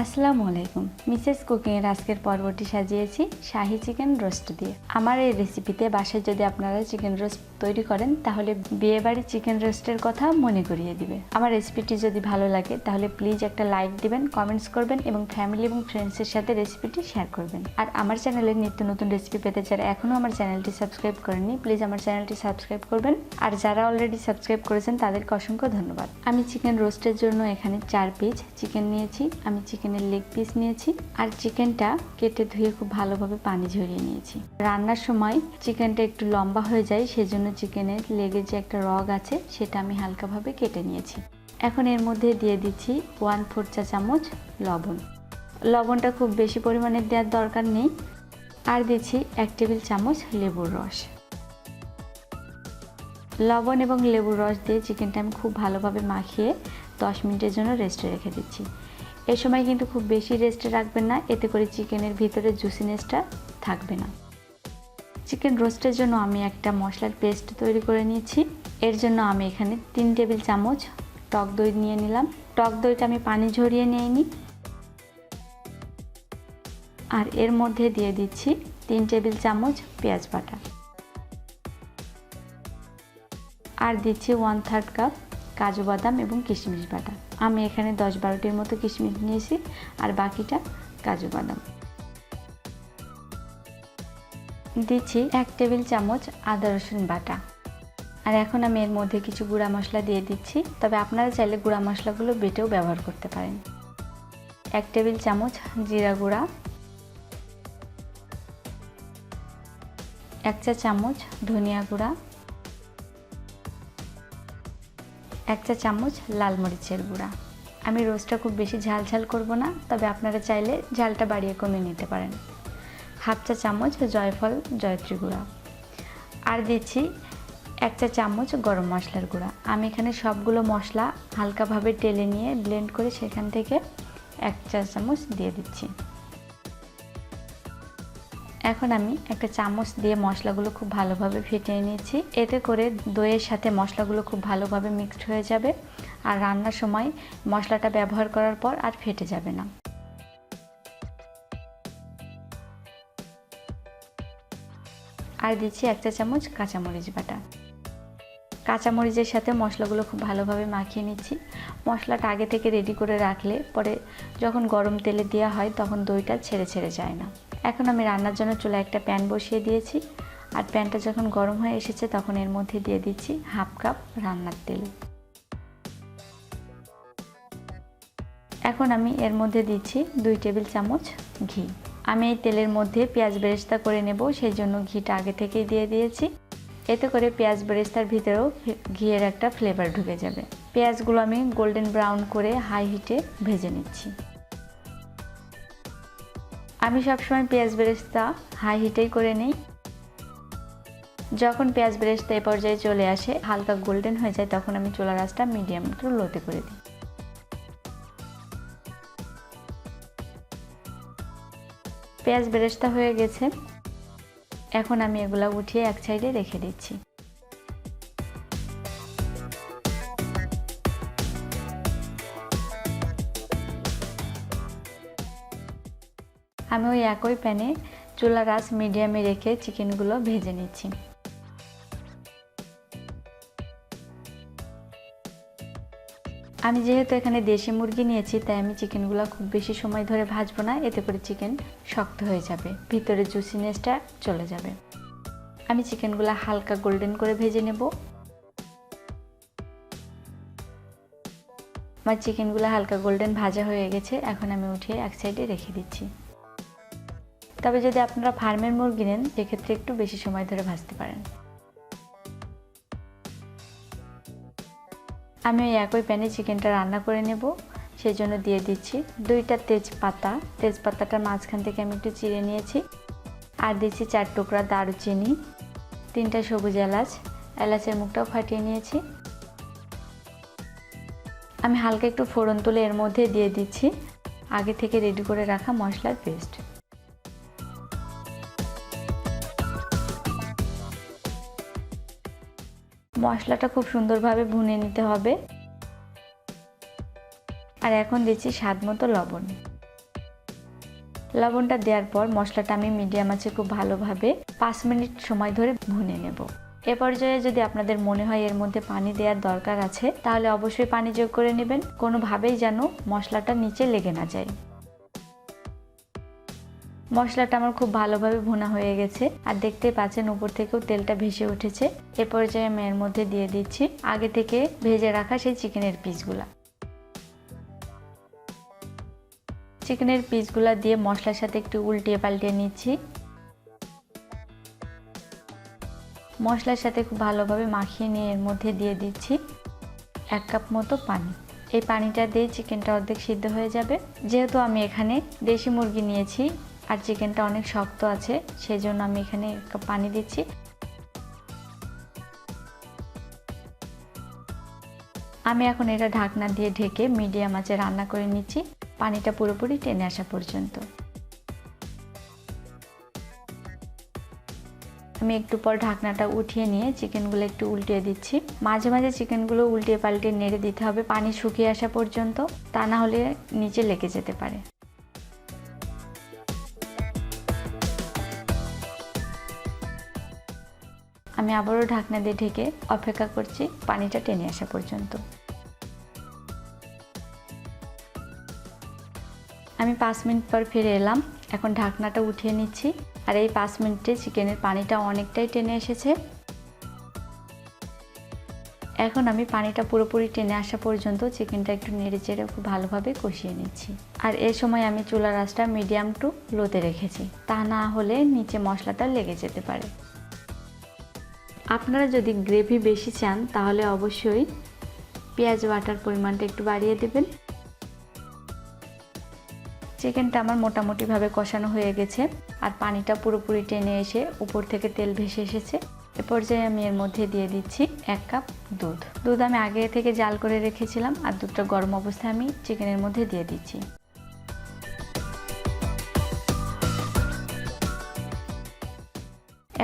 আসসালামু আলাইকুম। Mrs cooking এর আজকের পর্বটি সাজিয়েছি শাহি চিকেন রোস্ট দিয়ে। আমার এই রেসিপিতে বাসায় যদি আপনারা চিকেন রোস্ট তৈরি করেন তাহলে বিয়ে বাড়ির চিকেন রোস্টের কথা মনে করিয়ে দিবে। আমার রেসিপিটি যদি ভালো লাগে তাহলে প্লিজ একটা লাইক দিবেন, কমেন্টস করবেন এবং ফ্যামিলি এবং ফ্রেন্ডসের সাথে রেসিপিটি শেয়ার করবেন। আর আমার চ্যানেলে নিত্য নতুন রেসিপি পেতে যারা এখনও আমার চ্যানেলটি সাবস্ক্রাইব করেননি প্লিজ আমার চ্যানেলটি সাবস্ক্রাইব করবেন। আর যারা অলরেডি সাবস্ক্রাইব করেছেন তাদেরকে অসংখ্য ধন্যবাদ। আমি চিকেন রোস্টের জন্য এখানে 4 পিস চিকেন নিয়েছি। আমি চিকেনের লেগ পিস নিয়েছি আর চিকেনটা কেটে ধুয়ে খুব ভালোভাবে পানি ঝরিয়ে নিয়েছি। রান্নার সময় চিকেনটা একটু লম্বা হয়ে যায়, সেজন্য চিকেনের লেগে যে একটা রগ আছে সেটা আমি হালকাভাবে কেটে নিয়েছি। এখন এর মধ্যে দিয়ে দিচ্ছি 1/4 চা চামচ লবণ। লবণটা খুব বেশি পরিমাণে দেওয়ার দরকার নেই। আর দিচ্ছি 1 টেবিল চামচ লেবুর রস। লবণ এবং লেবুর রস দিয়ে চিকেনটা আমি খুব ভালোভাবে মাখিয়ে 10 মিনিটের জন্য রেস্টে রেখে দিচ্ছি। এই সময় কিন্তু খুব বেশি রেস্টে রাখবেন না, এতে করে চিকেনের ভিতরে জুসিনেসটা থাকবে না। চিকেন রোস্টের জন্য আমি একটা মশলার পেস্ট তৈরি করে নিয়েছি। এর জন্য আমি এখানে 3 টেবিল চামচ টক দই নিয়ে নিলাম। টক দইটা আমি পানি ঝরিয়ে নিইনি। আর এর মধ্যে দিয়ে দিচ্ছি 3 টেবিল চামচ পেঁয়াজ বাটা। আর দিচ্ছি 1/3 কাপ কাজু বাদাম এবং কিশমিশ বাটা। আমি এখানে 10-12টির মতো কিশমিশ নিয়েছি আর বাকিটা কাজু বাদাম। দিচ্ছি 1 টেবিল চামচ আদা রসুন বাটা। আর এখন আমি এর মধ্যে কিছু গুঁড়া মশলা দিয়ে দিচ্ছি, তবে আপনারা চাইলে গুঁড়া মশলাগুলো বেটেও ব্যবহার করতে পারেন। 1 টেবিল চামচ জিরা গুঁড়া, 1 চা চামচ ধনিয়া গুঁড়া, 1 চা চামচ লাল মরিচের গুঁড়া। আমি রোস্টটা খুব বেশি ঝাল ঝাল করব না, তবে আপনারা চাইলে ঝালটা বাড়িয়ে কমিয়ে নিতে পারেন। 1/2 চা চামচ জয়ফল জয়ত্রী গুঁড়া। আর দিচ্ছি 1 চা চামচ গরম মশলার গুঁড়া। আমি এখানে সবগুলো মশলা হালকাভাবে টেলে নিয়ে ব্লেন্ড করে সেখান থেকে 1 চা চামচ দিয়ে দিচ্ছি। এখন আমি একটা চামচ দিয়ে মশলাগুলো খুব ভালোভাবে ফেটিয়ে নিয়েছি। এতে করে দইয়ের সাথে মশলাগুলো খুব ভালোভাবে মিক্সড হয়ে যাবে আর রান্নার সময় মশলাটা ব্যবহার করার পর আর ফেটে যাবে না। আর দিচ্ছি 1 চা চামচ কাঁচামরিচ বাটা। কাঁচামরিচের সাথে মশলাগুলো খুব ভালোভাবে মাখিয়ে নিচ্ছি। মশলাটা আগে থেকে রেডি করে রাখলে পরে যখন গরম তেলে দেওয়া হয় তখন দইটা ছেড়ে ছেড়ে যায় না। এখন আমি রান্নার জন্য চুলায় একটা প্যান বসিয়ে দিয়েছি আর প্যানটা যখন গরম হয়ে এসেছে তখন এর মধ্যে দিয়ে দিচ্ছি 1/2 কাপ রান্নার তেল। এখন আমি এর মধ্যে দিচ্ছি 2 টেবিল চামচ ঘি। আমি এই তেলের মধ্যে পেঁয়াজ বেরেস্তা করে নেব, সেই জন্য ঘিটা আগে থেকেই দিয়ে দিয়েছি। এতে করে পেঁয়াজ বেরেস্তার ভিতরেও ঘিয়ের একটা ফ্লেভার ঢুকে যাবে। পেঁয়াজগুলো আমি গোল্ডেন ব্রাউন করে হাই হিটে ভেজে নিচ্ছি। আমি সবসময় পেঁয়াজ বেরেস্তা হাই হিটেই করে নিই। যখন পেঁয়াজ বেরেস্তা এই পর্যায়ে চলে আসে, হালকা গোল্ডেন হয়ে যায়, তখন আমি চুলার আঁচটা মিডিয়াম টু লোতে করে দিই। পেঁয়াজ বেরেস্তা হয়ে গেছে, এখন আমি এগুলা উঠিয়ে এক সাইডে রেখে দিচ্ছি। আমি ওই একই প্যানে চুলার আঁচ মিডিয়ামে রেখে চিকেনগুলো ভেজে নিচ্ছি। আমি যেহেতু এখানে দেশি মুরগি নিয়েছি তাই আমি চিকেনগুলো খুব বেশি সময় ধরে ভাজবো না, এতে করে চিকেন শক্ত হয়ে যাবে, ভিতরে জুসিনেসটা চলে যাবে। আমি চিকেনগুলো হালকা গোল্ডেন করে ভেজে নেব। আমার চিকেনগুলো হালকা গোল্ডেন ভাজা হয়ে গেছে, এখন আমি উঠিয়ে এক সাইডে রেখে দিচ্ছি। তবে যদি আপনারা ফার্মের মুরগি নেন সেক্ষেত্রে একটু বেশি সময় ধরে ভাজতে পারেন। আমি ওই একই প্যানে চিকেনটা রান্না করে নেব, সেই জন্য দিয়ে দিচ্ছি 2টা তেজপাতা। তেজপাতাটার মাঝখান থেকে আমি একটু চিড়ে নিয়েছি। আর দিচ্ছি 4 টুকরা দারুচিনি, 3টা সবুজ এলাচ, এলাচের মুখটাও ফাটিয়ে নিয়েছি। আমি হালকা একটু ফোড়ন তুলে এর মধ্যে দিয়ে দিচ্ছি আগে থেকে রেডি করে রাখা মশলার পেস্ট। মশলাটা খুব সুন্দরভাবে ভুনে নিতে হবে। আর এখন দিচ্ছি স্বাদ মতো লবণ। লবণটা দেওয়ার পর মশলাটা আমি মিডিয়াম আঁচে খুব ভালোভাবে 5 মিনিট সময় ধরে ভুনে নেব। এ পর্যায়ে যদি আপনাদের মনে হয় এর মধ্যে পানি দেওয়ার দরকার আছে তাহলে অবশ্যই পানি যোগ করে নেবেন, কোনোভাবেই যেন মশলাটা নিচে লেগে না যায়। মশলাটা আমার খুব ভালোভাবে ভুনা হয়ে গেছে আর দেখতেই পাচ্ছেন উপর থেকেও তেলটা ভেসে উঠেছে। এ পর্যায়ে আমি এর মধ্যে দিয়ে দিচ্ছি আগে থেকে ভেজে রাখা সেই চিকেনের পিসগুলা। চিকেনের পিসগুলা দিয়ে মশলার সাথে একটু উল্টিয়ে পাল্টিয়ে নিচ্ছি। মশলার সাথে খুব ভালোভাবে মাখিয়ে নিয়ে এর মধ্যে দিয়ে দিচ্ছি 1 কাপ মতো পানি। এই পানিটা দিয়ে চিকেনটা অর্ধেক সিদ্ধ হয়ে যাবে। যেহেতু আমি এখানে দেশি মুরগি নিয়েছি আর চিকেনটা অনেক শক্ত আছে, সেই জন্য আমি এখানে 1 কাপ পানি দিচ্ছি। আমি এখন এটা ঢাকনা দিয়ে ঢেকে মিডিয়াম আঁচে রান্না করে নিচ্ছি পানিটা পুরোপুরি টেনে আসা পর্যন্ত। আমি একটু পর ঢাকনাটা উঠিয়ে নিয়ে চিকেনগুলো একটু উল্টিয়ে দিচ্ছি। মাঝে মাঝে চিকেনগুলো উল্টিয়ে পাল্টিয়ে নেড়ে দিতে হবে পানি শুকিয়ে আসা পর্যন্ত, তা না হলে নিচে লেগে যেতে পারে। আমি আবারও ঢাকনা দিয়ে ঢেকে অপেক্ষা করছি পানিটা টেনে আসা পর্যন্ত। আমি 5 মিনিট পর ফিরে এলাম। এখন ঢাকনাটা উঠিয়ে নিচ্ছি আর এই 5 মিনিটে চিকেনের পানিটা অনেকটাই টেনে এসেছে। এখন আমি পানিটা পুরোপুরি টেনে আসা পর্যন্ত চিকেনটা একটু নেড়ে চেড়ে খুব ভালোভাবে কষিয়ে নিচ্ছি। আর এই সময় আমি চুলার আঁচটা মিডিয়াম টু লোতে রেখেছি, তা না হলে নিচে মশলাটা লেগে যেতে পারে। আপনারা যদি গ্রেভি বেশি চান তাহলে অবশ্যই পেঁয়াজ বাটার পরিমাণটা একটু বাড়িয়ে দেবেন। চিকেনটা আমার মোটামুটিভাবে কষানো হয়ে গেছে আর পানিটা পুরোপুরি টেনে এসে উপর থেকে তেল ভেসে এসেছে। এ পর্যায়ে আমি এর মধ্যে দিয়ে দিচ্ছি 1 কাপ দুধ। দুধ আমি আগে থেকে জাল করে রেখেছিলাম আর দুধটা গরম অবস্থায় আমি চিকেনের মধ্যে দিয়ে দিচ্ছি।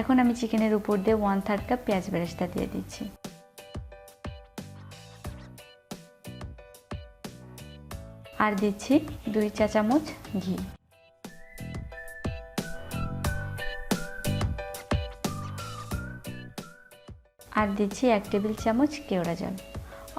এখন আমি চিকেনের উপর দিয়ে 1/3 কাপ পেঁয়াজ বেরেস্তা দিয়ে দিচ্ছি। আর দিচ্ছি 2 চা চামচ ঘি। আর দিচ্ছি 1 টেবিল চামচ কেওড়া জল।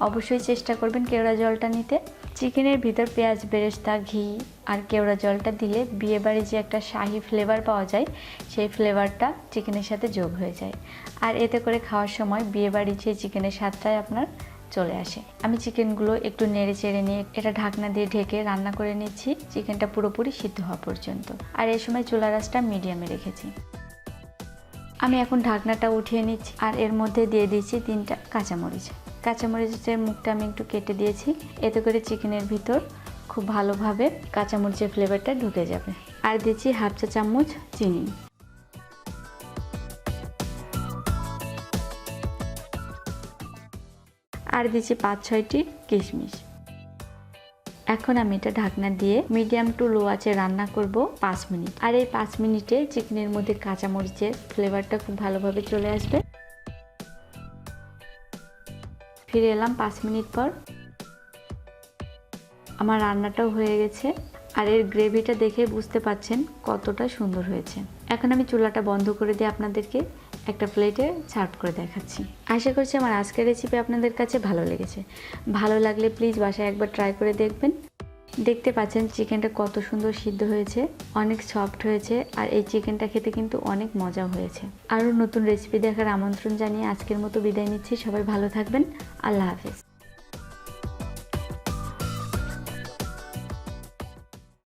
অবশ্যই চেষ্টা করবেন কেওড়া জলটা নিতে। চিকেনের ভিতর পেঁয়াজ বেরেস্তা, ঘি আর কেওড়া জলটা দিলে বিয়েবাড়ি যে একটা শাহি ফ্লেভার পাওয়া যায়, সেই ফ্লেভারটা চিকেনের সাথে যোগ হয়ে যায় আর এতে করে খাওয়ার সময় বিয়েবাড়ির যে চিকেনের স্বাদটাই আপনার চলে আসে। আমি চিকেনগুলো একটু নেড়ে চেড়ে নিয়ে এটা ঢাকনা দিয়ে ঢেকে রান্না করে নিচ্ছি চিকেনটা পুরোপুরি সিদ্ধ হওয়া পর্যন্ত। আর এই সময় চুলার আঁচটা মিডিয়ামে রেখেছি। আমি এখন ঢাকনাটা উঠিয়ে নিচ্ছি আর এর মধ্যে দিয়ে দিচ্ছি 3টা কাঁচামরিচ। কাঁচামরিচের মুখটা আমি একটু কেটে দিয়েছি, এতে করে চিকেনের ভিতর খুব ভালোভাবে কাঁচামরিচের ফ্লেভারটা ঢুকে যাবে। আর দিচ্ছি 1/2 চা চামচ চিনি। আর দিচ্ছি 5-6টি কিশমিশ। এখন আমি এটা ঢাকনা দিয়ে মিডিয়াম টু লো আঁচে রান্না করব 5 মিনিট। আর এই 5 মিনিটে চিকেনের মধ্যে কাঁচামরিচের ফ্লেভারটা খুব ভালোভাবে চলে আসবে। ফিরে এলাম 5 মিনিট পর। আমার রান্নাটাও হয়ে গেছে আর এর গ্রেভিটা দেখে বুঝতে পাচ্ছেন কতটা সুন্দর হয়েছে। এখন আমি চুলাটা বন্ধ করে দিয়ে আপনাদেরকে একটা প্লেটে সার্ভ করে দেখাচ্ছি। আশা করছি আমার আজকের রেসিপি আপনাদের কাছে ভালো লেগেছে। ভালো লাগলে প্লিজ বাসায় একবার ট্রাই করে দেখবেন। দেখতে পাচ্ছেন চিকেনটা কত সুন্দর সিদ্ধ হয়েছে, অনেক সফট হয়েছে আর এই চিকেনটা খেতে কিন্তু অনেক মজা হয়েছে। আরও নতুন রেসিপি দেখার আমন্ত্রণ জানিয়ে আজকের মতো বিদায় নিচ্ছি। সবাই ভালো থাকবেন। আল্লাহ হাফেজ।